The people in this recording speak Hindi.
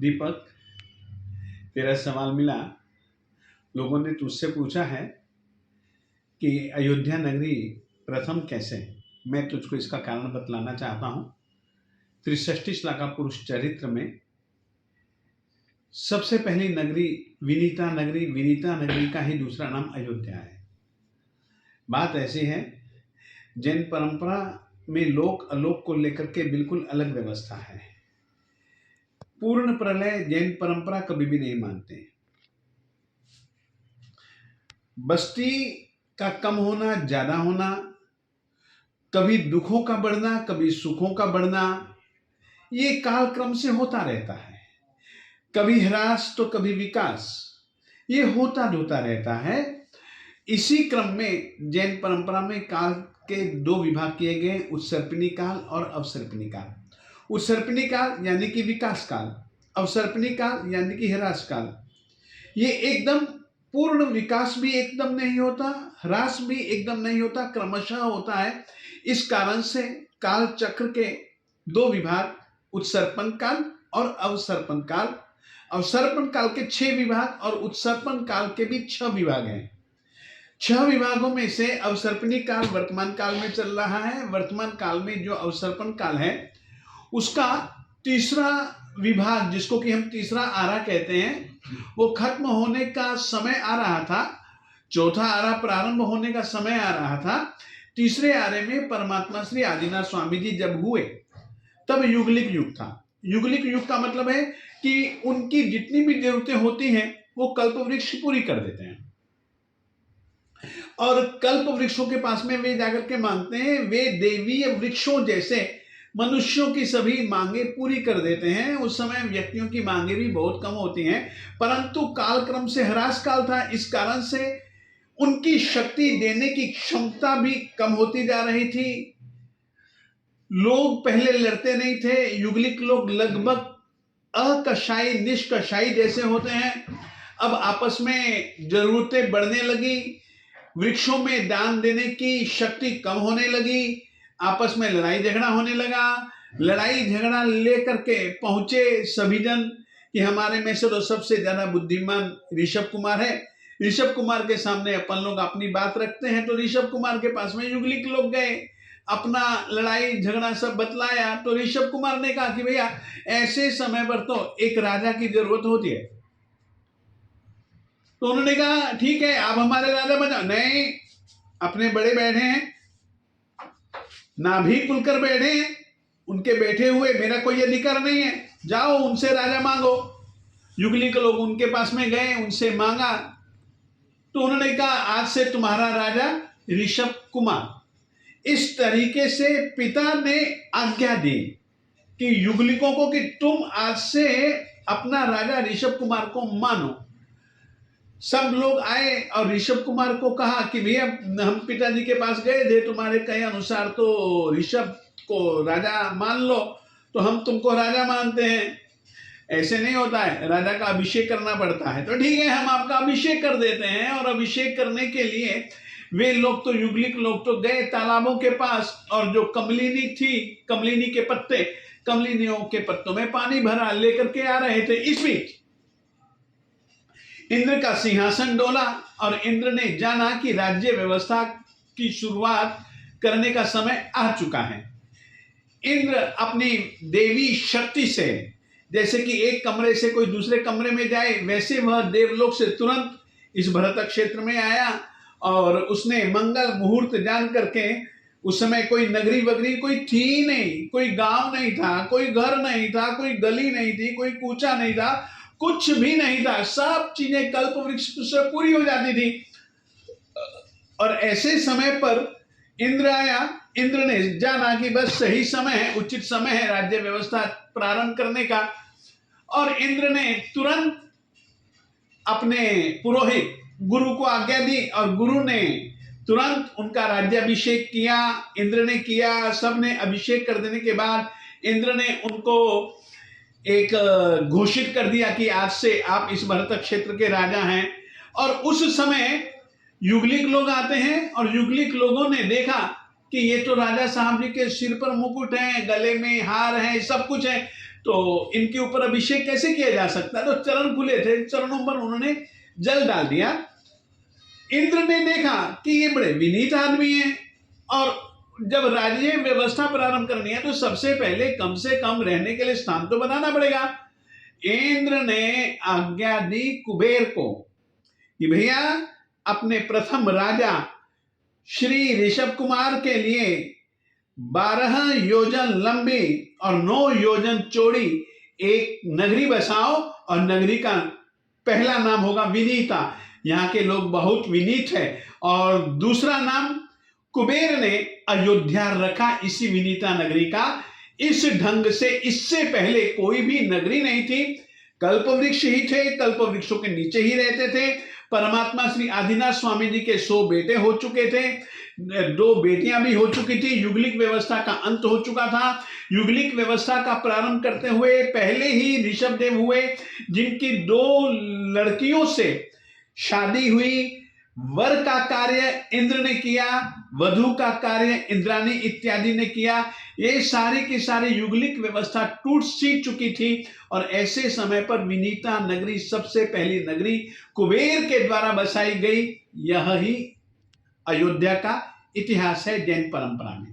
दीपक, तेरा सवाल मिला। लोगों ने तुझसे पूछा है कि अयोध्या नगरी प्रथम कैसे। मैं तुझको इसका कारण बतलाना चाहता हूँ। 63 श्लोका पुरुष चरित्र में सबसे पहली नगरी विनीता नगरी, विनीता नगरी का ही दूसरा नाम अयोध्या है। बात ऐसी है, जैन परंपरा में लोक अलोक को लेकर के बिल्कुल अलग व्यवस्था है। पूर्ण प्रलय जैन परंपरा कभी भी नहीं मानते। बस्ती का कम होना, ज्यादा होना, कभी दुखों का बढ़ना, कभी सुखों का बढ़ना, ये कालक्रम से होता रहता है। कभी ह्रास तो कभी विकास, ये होता धोता रहता है। इसी क्रम में जैन परंपरा में काल के दो विभाग किए गए, उत्सर्पिणी काल और अवसर्पिणी काल। उत्सर्पिणी काल यानी कि विकास काल, अवसर्पिणी काल यानी कि ह्रास काल। ये एकदम पूर्ण विकास भी एकदम नहीं होता, ह्रास भी एकदम नहीं होता, क्रमशः होता है। इस कारण से काल चक्र के दो विभाग, उत्सर्पण काल और अवसर्पण काल। अवसर्पण काल के 6 विभाग और उत्सर्पण काल के भी 6 विभाग हैं। 6 विभागों में से अवसर्पणी काल वर्तमान काल में चल रहा है। वर्तमान काल में जो अवसर्पण काल है उसका तीसरा विभाग, जिसको कि हम तीसरा आरा कहते हैं, वो खत्म होने का समय आ रहा था। चौथा आरा प्रारंभ होने का समय आ रहा था। तीसरे आरे में परमात्मा श्री आदिनाथ स्वामी जी जब हुए तब युगलिक युग था। युगलिक युग का मतलब है कि उनकी जितनी भी जरूरतें होती हैं वो कल्प वृक्ष पूरी कर देते हैं। और कल्प वृक्षों के पास में वे जाकर के मांगते हैं, वे देवीय वृक्षों जैसे मनुष्यों की सभी मांगे पूरी कर देते हैं। उस समय व्यक्तियों की मांगे भी बहुत कम होती हैं, परंतु कालक्रम से ह्रास काल था, इस कारण से उनकी शक्ति देने की क्षमता भी कम होती जा रही थी। लोग पहले लड़ते नहीं थे। युगलिक लोग लगभग अकशाई निष्कशाई जैसे होते हैं। अब आपस में जरूरतें बढ़ने लगी, वृक्षों में दान देने की शक्ति कम होने लगी, आपस में लड़ाई झगड़ा होने लगा। लड़ाई झगड़ा लेकर के पहुंचे सभी जन कि हमारे में से तो सबसे ज्यादा बुद्धिमान ऋषभ कुमार है। ऋषभ कुमार के सामने अपन लोग अपनी बात रखते हैं। तो ऋषभ कुमार के पास में युगलिक लोग गए, अपना लड़ाई झगड़ा सब बतलाया। तो ऋषभ कुमार ने कहा कि भैया ऐसे समय पर तो एक राजा की जरूरत होती है। तो उन्होंने कहा ठीक है, आप हमारे राजा बनो। नहीं, अपने बड़े बैठे हैं, नाभि खुलकर बैठे हैं, उनके बैठे हुए मेरा कोई अधिकार नहीं है, जाओ उनसे राजा मांगो। युगलिक लोग उनके पास में गए, उनसे मांगा। तो उन्होंने कहा आज से तुम्हारा राजा ऋषभ कुमार। इस तरीके से पिता ने आज्ञा दी कि युगलिकों को कि तुम आज से अपना राजा ऋषभ कुमार को मानो। सब लोग आए और ऋषभ कुमार को कहा कि भैया हम पिताजी के पास गए थे, तुम्हारे कहे अनुसार तो ऋषभ को राजा मान लो, तो हम तुमको राजा मानते हैं। ऐसे नहीं होता है, राजा का अभिषेक करना पड़ता है। तो ठीक है, हम आपका अभिषेक कर देते हैं। और अभिषेक करने के लिए वे लोग तो युगलिक लोग तो गए तालाबों के पास, और जो कमलिनी थी, कमलिनी के पत्ते, कमलिनियों के पत्तों में पानी भरा लेकर के आ रहे थे। इस बीच इंद्र का सिंहासन डोला और इंद्र ने जाना कि राज्य व्यवस्था की शुरुआत करने का समय आ चुका है। इंद्र अपनी देवी शक्ति से, जैसे कि एक कमरे से कोई दूसरे कमरे में जाए, वैसे वह देवलोक से तुरंत इस भरत क्षेत्र में आया। और उसने मंगल मुहूर्त जान करके, उस समय कोई नगरी वगरी कोई थी नहीं, कोई गांव नहीं था, कोई घर नहीं था, कोई गली नहीं थी, कोई कूचा नहीं था, कुछ भी नहीं था। सब चीजें कल्प वृक्ष से पूरी हो जाती थी। और ऐसे समय पर इंद्र आया। इंद्र ने जाना कि बस सही समय है, उचित समय है राज्य व्यवस्था प्रारंभ करने का। और इंद्र ने तुरंत अपने पुरोहित गुरु को आज्ञा दी और गुरु ने तुरंत उनका राज्याभिषेक किया। इंद्र ने किया। सबने अभिषेक कर देने के बाद इंद्र ने उनको एक घोषित कर दिया कि आज से आप इस भरत क्षेत्र के राजा हैं। और उस समय युगलिक लोग आते हैं और युगलिक लोगों ने देखा कि ये तो राजा साहब जी के सिर पर मुकुट है, गले में हार है, सब कुछ है, तो इनके ऊपर अभिषेक कैसे किया जा सकता है? तो चरण खुले थे, चरणों पर उन्होंने जल डाल दिया। इंद्र ने देखा कि ये बड़े विनीत आदमी हैं, और जब राज्य व्यवस्था प्रारंभ करनी है तो सबसे पहले कम से कम रहने के लिए स्थान तो बनाना पड़ेगा। इंद्र ने आज्ञा दी कुबेर को कि भैया अपने प्रथम राजा श्री ऋषभ कुमार के लिए 12 योजन लंबी और 9 योजन चौड़ी एक नगरी बसाओ, और नगरी का पहला नाम होगा विनीता, यहाँ के लोग बहुत विनीत है। और दूसरा नाम कुबेर ने अयोध्या रखा इसी विनीता नगरी का। इस ढंग से इससे पहले कोई भी नगरी नहीं थी, कल्पवृक्ष ही थे, कल्पवृक्षों के नीचे ही रहते थे। परमात्मा श्री आदिनाथ स्वामी जी के 100 बेटे हो चुके थे, 2 बेटियां भी हो चुकी थी, युगलिक व्यवस्था का अंत हो चुका था। युगलिक व्यवस्था का प्रारंभ करते हुए पहले ही ऋषभ देव हुए, जिनकी 2 लड़कियों से शादी हुई। वर का कार्य इंद्र ने किया, वधु का कार्य इंद्राणी इत्यादि ने किया। ये सारी की सारी युगलिक व्यवस्था टूट सी चुकी थी, और ऐसे समय पर विनीता नगरी सबसे पहली नगरी कुबेर के द्वारा बसाई गई। यह ही अयोध्या का इतिहास है जैन परंपरा में।